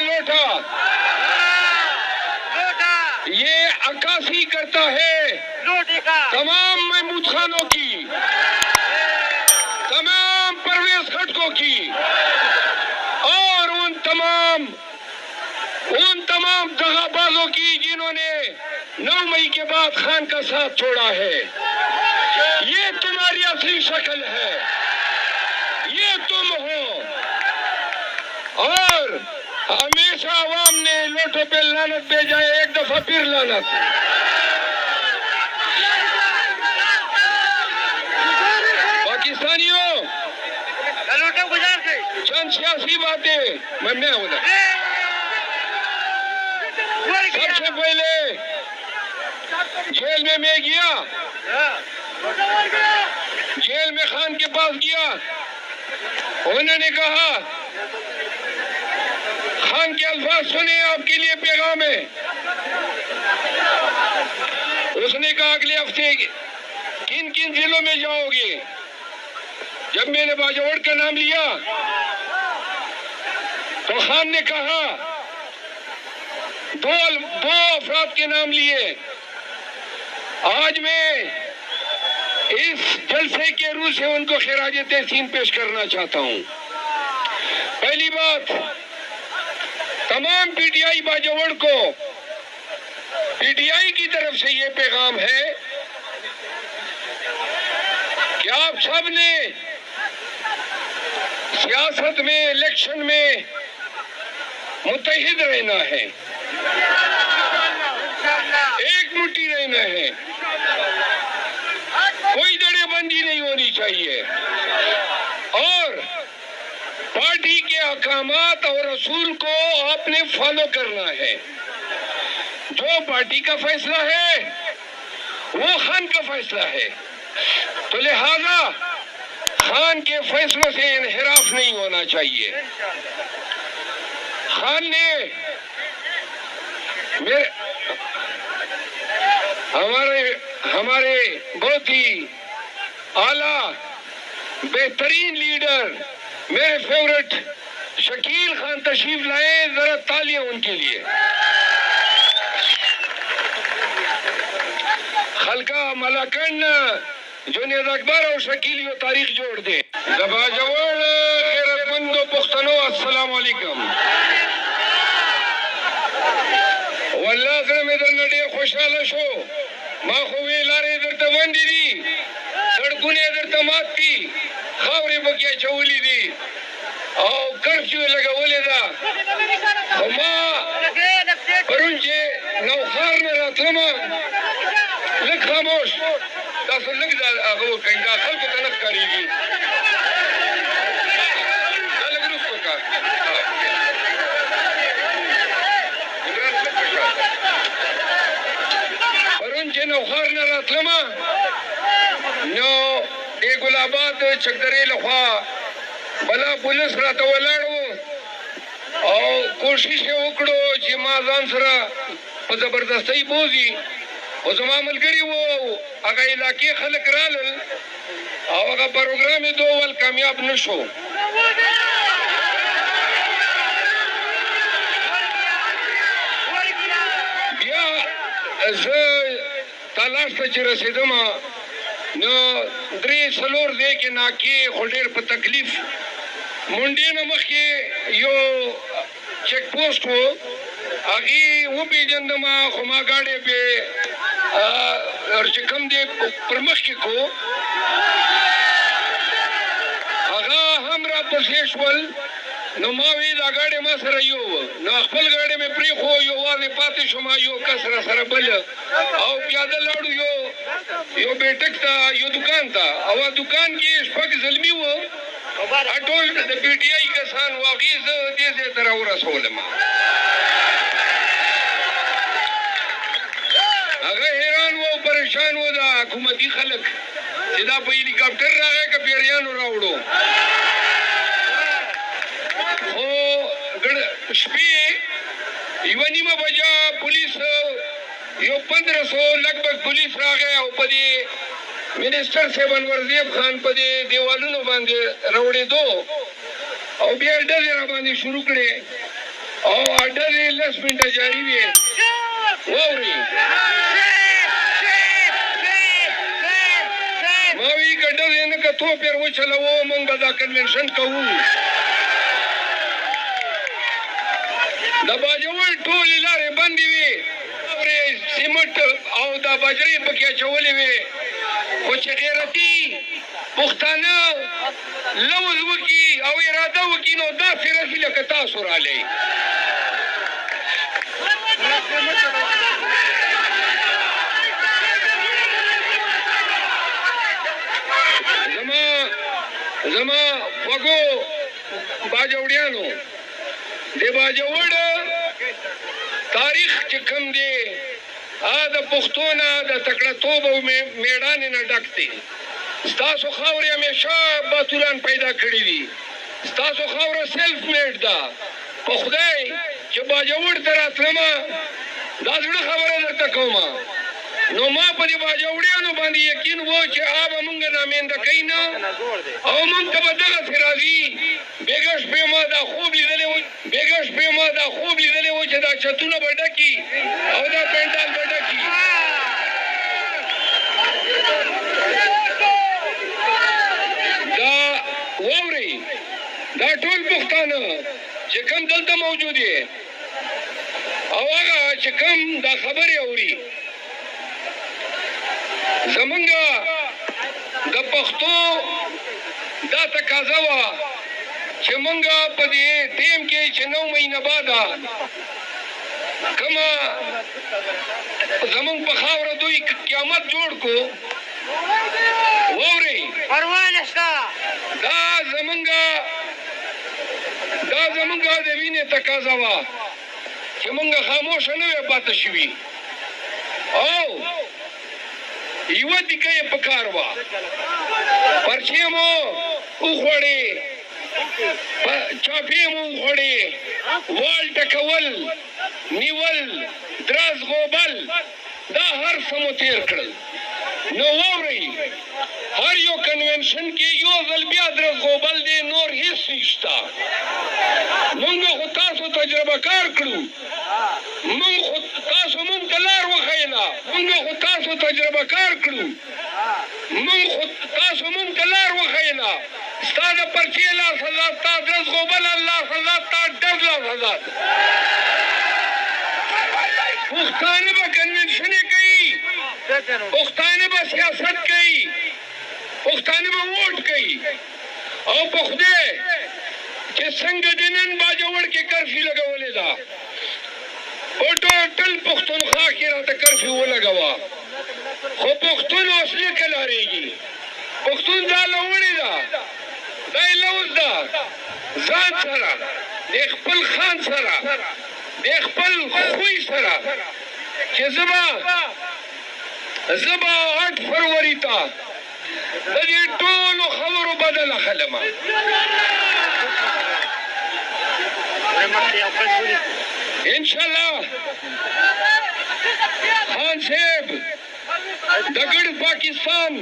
لوٹا یہ عکاسی کرتا ہے تمام محمود خانوں کی، تمام پرویز خٹکوں کی، اور ان تمام دغا بازوں کی جنہوں نے 9 مئی کے بعد خان کا ساتھ چھوڑا ہے۔ یہ تمہاری اصلی شکل ہے، یہ تم ہو۔ اور ہمیشہ عوام نے لوٹوں پہ لعنت بھیجا ہے، ایک دفعہ پھر لعنت۔ پاکستانیوں، چند سیاسی باتیں میں ہوں نا۔ سب سے پہلے جیل میں گیا، جیل میں خان کے پاس گیا، انہوں نے کہا خان کے الفاظ سنے، آپ کے لیے پیغام ہے۔ اس نے کہا اگلے ہفتے کن کن ضلعوں میں جاؤ گے؟ جب میں نے باجوڑ کا نام لیا تو خان نے کہا دو افراد کے نام لیے۔ آج میں اس جلسے کے روح سے ان کو خراج تحسین پیش کرنا چاہتا ہوں۔ پہلی بات، تمام پی ٹی آئی باجوڑ کو پی ٹی آئی کی طرف سے یہ پیغام ہے کہ آپ سب نے سیاست میں، الیکشن میں متحد رہنا ہے، ایک مٹھی رہنا ہے، کوئی دڑے بندی نہیں ہونی چاہیے، اور پارٹی کے احکامات اور اصول کو آپ نے فالو کرنا ہے۔ جو پارٹی کا فیصلہ ہے وہ خان کا فیصلہ ہے، تو لہذا خان کے فیصلوں سے انحراف نہیں ہونا چاہیے۔ خان نے ہمارے بہت ہی اعلیٰ بہترین لیڈر، میرے فیورٹ شکیل خان تشریف لائے، ذرا تالیاں ان کے لیے۔ خلقہ ملاکنڈ جنید اکبر اور شکیل یہ تاریخ جوڑ دے۔ باجوڑ غیرت مند و پختنو، السلام علیکم۔ واللہ سره مې درنه ډېر خوشحاله شو، ما خو وې لارې درته بندې دي، سړکونه یې درته مات دي، خاورې پکې اچولې دي او کرفیو یې لګولې ده، خو ما پرون چې نوښار نه راتلمه لږ خاموش، تاسو لږ هغه وکئ، دا خلکو ته نه ښکارېږي، دا لږ وروسته وکړه۔ پرون چې نوښار نه راتلمه نو د ګل آباد چکدرې لخوا بلا پولیس راته ولاړ وو او کوشش یې وکړو چې ما ځان سره په زبردستۍ بوځي، خو زما ملګري وو، هغه علاقې خلک رالل او هغه پروګرام یې دوول کامیاب نه شو۔ بیا زه تالاش ته چې رسېدم نو 3-4 ځای کې ناکې خو ډېر په تکلیف، منډې نه مخکې یو چیک پوسټ و، هغې وپېژندم، خو ما ګاډی پې چې کوم دی پر مخکې کو، هغه هم راپسې شول، نو ما وی دا ګاډی ما سره یو، نو خپل ګاډی مې پرېښو، یوازې پاتې شوم، یو کس را سره بل او پیاده لاړو یو بیټک ته، یو دکان ته، او دکان کې 6 زلمي وو، ټول د پی ټي آی کسان وو، هغې زه دې ځای ته راورسولم۔ هغه حیران وو، پریشان وو دا حکومتي خلک چې دا په هلیکاپټر راغی که پیریانو راوړو، خو شپې 1:30 بجه پولیس یو 1500 لگ بگ پولیس راغی او په دې منسٹر صاحب انورزیب خان په دې دیوالونو باندې راوړېدو او بیا یې ډزې را باندې شروع کړې، او اډه دې 10 منټه جاری وي واوري ما وی ګډه دې نه کتو پیر وچلو مونږ به دا کنونشن کوو د باجوړ ټولې لارې بندې وي سیمټ او دا بجرې پکې اچولې وي خو چې غیرتي پښتانه لوز وکي او اراده وکي نو داسې راشي لکه تاسو رالی زما خوږو باجوړیانو د باجوړ تاریخ چې کوم دی د پښتو نه د تکړهتوب او میړانې نه ډک دی ستاسو خاورې همیشه باتوران پیدا کړي دي ستاسو خاوره سیلف میډ ده په خدای چې باجوړ ته راتلمه دا زړه خبره درته کومه نو ما په دې باجوړیانو باندې یقین و چې به مونږ نامینده کوي نه او مونږ ته به دغسې راځي بېګه شپې ما دا خوب لیدلی و چې دا چتونه به ډکي او دا پنډال به ډکي دا واورئ دا ټول پښتانه چې کوم دلته موجود یې او هغه چې کوم دا خبرې اوري زمونږ د پښتو دا تقاضا وه چې مونږ په دې ټیم کې چې 9 مهینه بعده کومه زمونږ په خاوره دوی قیامت جوړ کو واورئ پروا نشته دا زمونږ د وینې تقاضا وه چې مونږ خاموشه نه وی پاتې شوي او یوه دیګه یې په کار وه پرچې مو وخوړې چاپې مو وخوړې وال ټکول نیول درز غوبل دا هر څه مو تېر کړل نو واورئ هر یو کنونشن کې یو ځل بیا درز غوبل دی نور هېڅ نشته مونږ خو تاسو تجربه کار کړو تاسو مونږ ته لار وښیله ستا د پرچې 10,000 ستا درز غوبل 10,000 ستا ډز 10,000 پښتانه به کنونشنې کوي پښتانه به سیاست کوي پښتانه به ووټ کوي او په خدای چې څنګه د نن باجوړ کې کرفیو لګولې ده په ټول پښتونخوا کې راته کرفیو ولګوه خو پښتون اوس نه کلاریږي پښتون ځان وړې ده دا یې لوز ده ځان سره د خپل خان سره د خپل خوی سره چې زه به 8 فروری ته د دې ټولو خبرو بدله خلمه انشاءالله خان صاحب د ګډ پاکستان